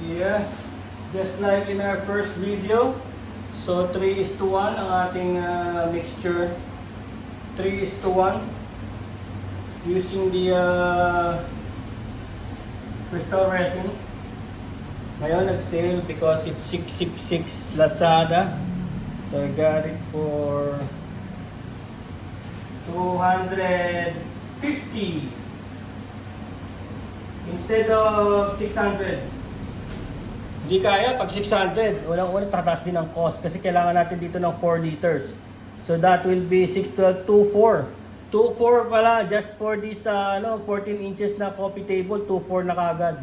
Yeah, just like in our first video, so 3:1 ang ating mixture. 3:1 using the crystal resin. Ngayon nag-sale because it's 666 Lazada. So I got it for 250 instead of 600. Hindi kaya pag 600, walang tataas din ang cost kasi kailangan natin dito ng 4 liters. So that will be 612, 24. 24 pala just for this 14 inches na coffee table, 24 na kagad.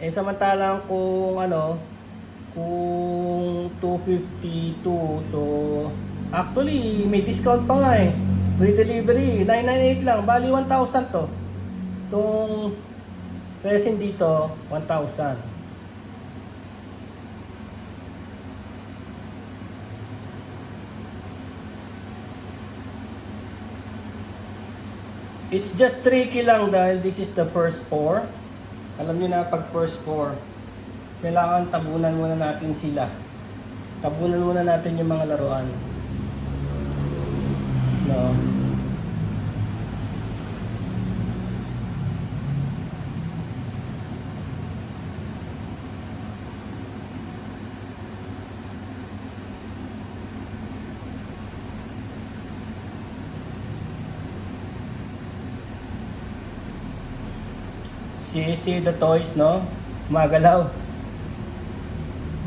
Eh samantalang kung kung 252, so actually may discount pa nga eh. Free delivery, 998 lang, bali 1,000 to. Itong resin dito, 1,000. It's just tricky lang dahil this is the first pour. Alam niyo na pag first pour, kailangan tabunan muna natin sila. Tabunan muna natin yung mga laruan. No. See the toys, no? Gumagalaw.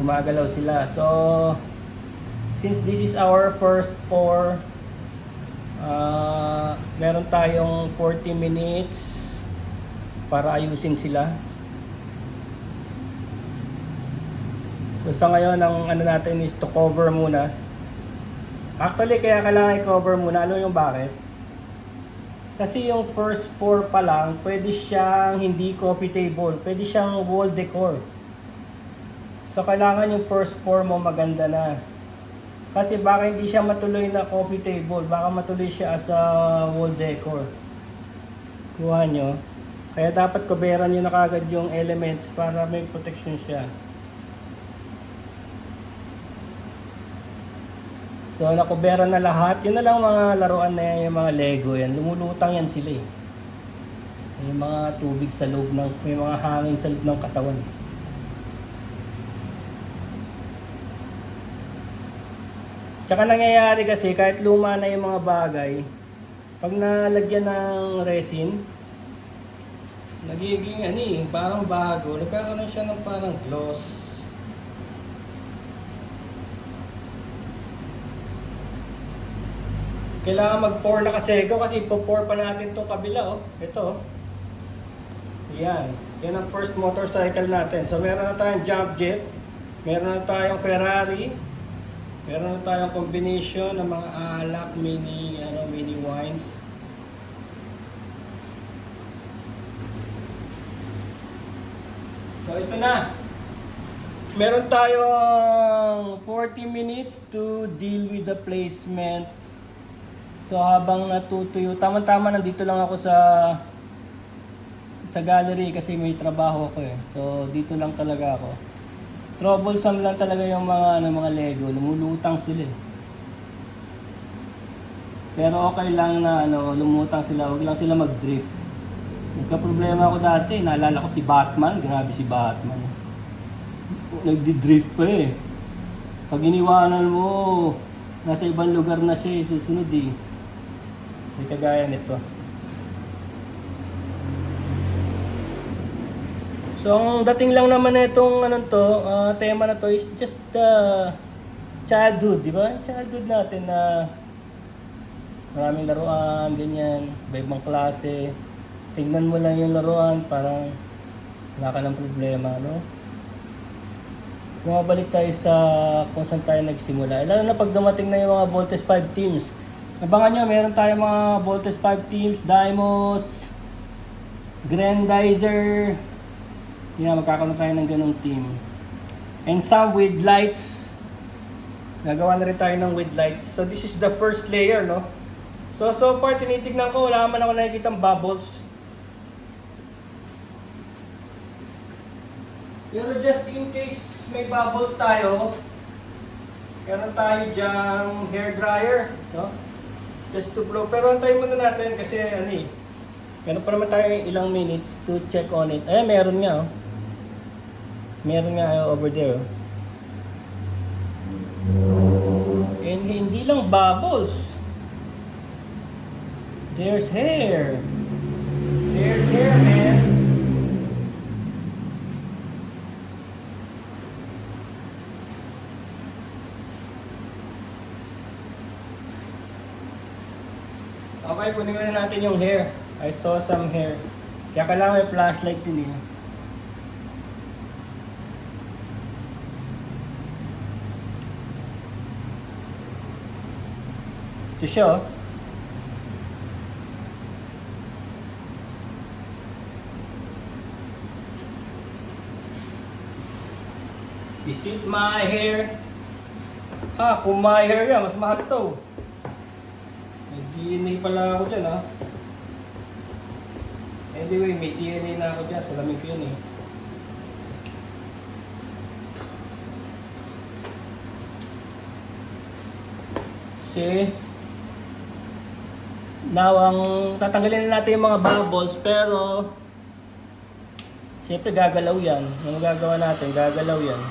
Gumagalaw sila. So, since this is our first pour, meron tayong 40 minutes para ayusin sila. So, sa ngayon, ang natin is to cover muna. Actually, kaya kailangan i-cover muna. Ano yung bakit? Kasi yung first pour pa lang, pwede siyang hindi coffee table, pwede siyang wall decor. So kailangan yung first pour mo maganda na. Kasi baka hindi siya matuloy na coffee table, baka matuloy siya as a wall decor. Kuha nyo. Kaya dapat coveran nyo na kagad yung elements para may protection siya. So, nakubera na lahat. Yun na lang mga laruan na yan, yung mga Lego yan. Lumulutang yan sila eh. May mga tubig sa loob ng, may mga hangin sa loob ng katawan. Tsaka nangyayari kasi kahit luma na yung mga bagay, pag nalagyan ng resin, nagiging parang bago. Nagkakaroon siya ng parang gloss. Kailangan mag-pour na kasego kasi ipo-pour pa natin itong kabila, oh. Ito, oh. Yan. Yan ang first motorcycle natin. So, meron na tayong jump jet. Meron na tayong Ferrari. Meron na tayong combination ng mga alak, mini wines. So, ito na. Meron tayong 40 minutes to deal with the placement. So habang natutuyo, tama-tama nandito lang ako sa gallery kasi may trabaho ako eh. So dito lang talaga ako. Troublesome lang talaga yung mga Lego, lumulutang sila eh. Pero okay lang na lumutang sila, wag lang sila mag-drift. Nagka-problema ako dati, naalala ko si Batman, grabe si Batman. Nagdi-drift pa eh. Pag iniwanan mo, nasa ibang lugar na siya, susunod eh. May kagaya nito. So, ang dating lang naman na itong tema na to is just childhood, di ba? Childhood natin na maraming laruan, ganyan, iba-ibang klase. Tingnan mo lang yung laruan, parang wala ka ng problema, no? Bumabalik tayo sa kung saan tayo nagsimula. Lalo na pag dumating na yung mga Voltes 5 teams. Abangan nyo, meron tayong mga Voltes 5 teams, Dymos, Grandizer. Yan, magkakaroon tayo ng ganong team. And some with lights. Gagawa na rin tayo ng with lights. So this is the first layer, no? So far, tinitignan ko, wala naman ako nakikitang bubbles. Pero just in case may bubbles tayo, meron tayo dyang hair dryer, no? Just to blow. Pero antayin muna natin kasi ano eh, meron pa naman tayo ilang minutes to check on it. Ayan, meron nga oh. Meron nga over there oh. And hindi lang bubbles. There's hair. There's hair, man. Okay, kunin na natin yung hair. I saw some hair. Kaya kailangan may flashlight din eh. Ito siya oh. Is it my hair? Ah, kung my hair yan, mas mahal to. May DNA pala ako dyan ha. Anyway, may DNA na ako dyan. Sa lamig ko yun eh. See? Now, tatanggalin na natin yung mga bubbles, pero siyempre gagalaw yan. Ano gagawa natin? Gagalaw yan.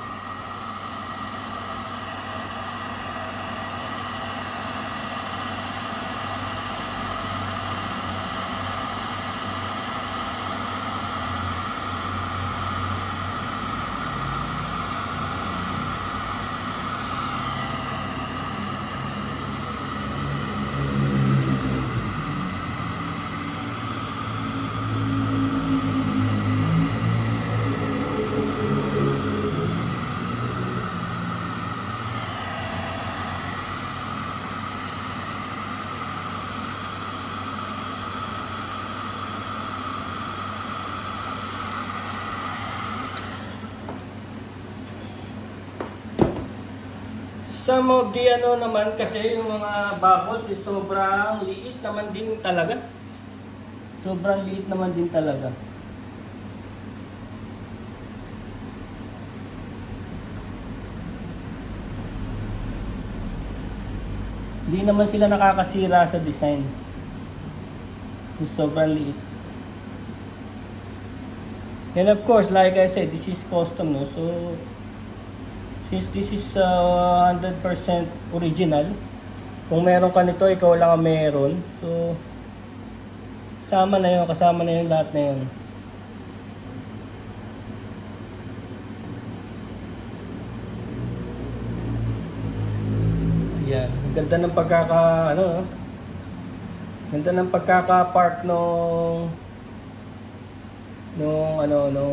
Some of the ano naman kasi yung mga bubbles is sobrang liit naman din talaga. Sobrang liit naman din talaga. Hindi naman sila nakakasira sa design. Yung sobrang liit. And of course, like I said, this is custom, no? So since this is 100% original, kung meron ka nito, ikaw lang ang meron. So, kasama na yun lahat na yun. Ayan, ang ganda ng ganda ng pagkaka-park nung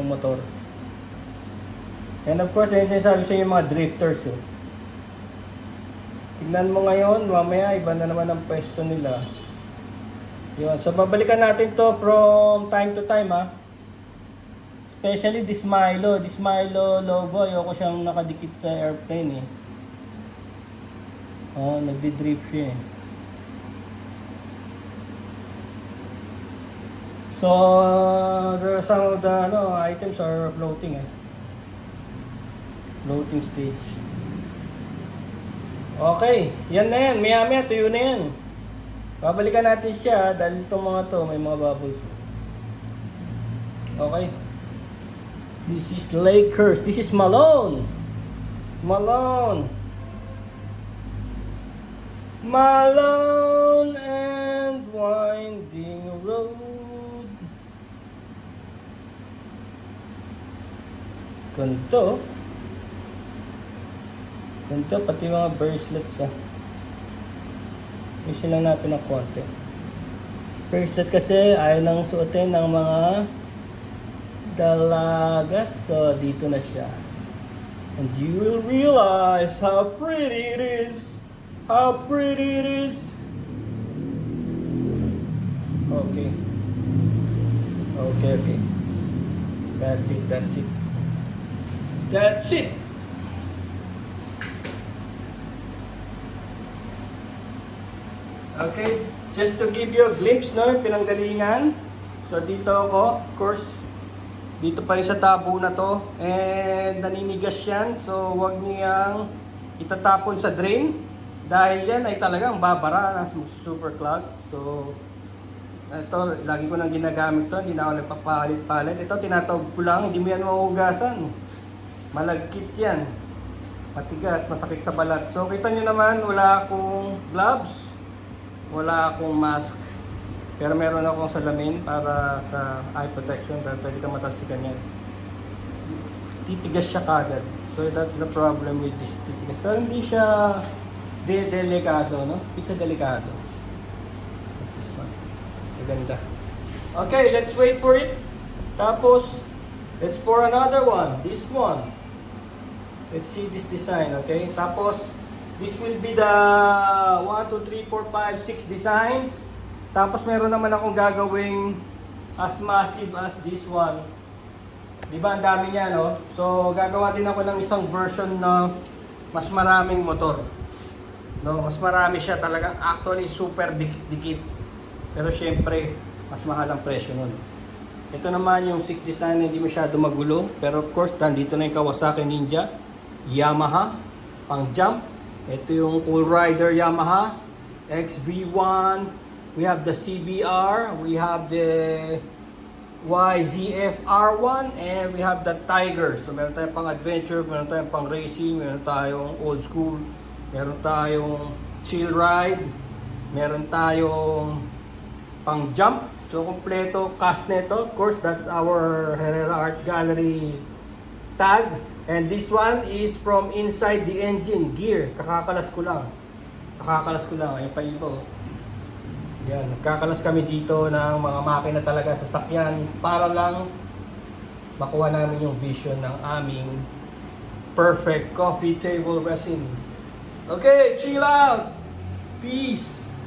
motor. And of course, yung sinasabi sa yung mga drifters. Oh. Tignan mo ngayon, mamaya iba na naman ang pwesto nila. Yun. So, babalikan natin to from time to time ha. Especially this Milo. This Milo logo, ayoko siyang nakadikit sa airplane eh. Oh, nagdi-drift siya eh. So, some of the items are floating eh. Floating stage. Okay, yan na yan. Maya-maya, tuyo na yan. Babalikan natin siya dahil itong mga to may mga bubbles. Okay. This is Lakers. This is Malone. Malone and winding road. Ganito. Ganito, pati mga bracelets ah. Isin lang natin ng konti. Bracelet kasi ayaw nang suotin ng mga dalagas. So, dito na siya. And you will realize how pretty it is. How pretty it is. Okay. Okay. That's it. That's it. Okay, just to give you a glimpse, no, pinanggalingan. So dito ako, of course, Dito pa rin sa tabo na to. And naninigas yan. So wag niyang itatapon sa drain. Dahil yan ay talagang babara na super clog. So ito, lagi ko nang ginagamit to. Hindi na ako nagpapalit-palit. Ito, tinatawag ko lang. Hindi mo yan mahugasan. Malagkit yan. Matigas, masakit sa balat. So kita nyo naman, wala akong gloves. Wala akong mask. Pero meron akong salamin para sa eye protection dahil pwede ka matalsikan yan. Titigas siya kagad. So that's the problem with this titigas. Pero hindi siya delikado, no? Hindi siya delikado. This one. Maganda. Okay, let's wait for it. Tapos, let's pour another one. This one. Let's see this design, okay? Tapos, this will be the 1, 2, 3, 4, 5, 6 designs. Tapos meron naman akong gagawing as massive as this one. Diba, ang dami niya, no? So, gagawa din ako ng isang version na mas maraming motor. No, mas marami siya talagang actually super dikit-dikit. Pero syempre, mas mahal ang presyo nun. Ito naman yung 6 design na hindi masyado magulo. Pero of course, nandito na yung Kawasaki Ninja, Yamaha, pang jump. Ito yung Cool Rider Yamaha, XV1. We have the CBR, we have the YZF R1, and we have the Tiger. So meron tayong pang adventure, meron tayong pang racing, meron tayong old school, meron tayong chill ride, meron tayong pang jump. So kompleto cast nito. Of course, that's our Herrera Art Gallery tag. And this one is from inside the engine gear. Kakakalas ko lang. Ayun pa iba. Yan, nagkakalas kami dito ng mga makina talaga sa sasakyan para lang makuha namin yung vision ng aming perfect coffee table resin. Okay, chill out. Peace.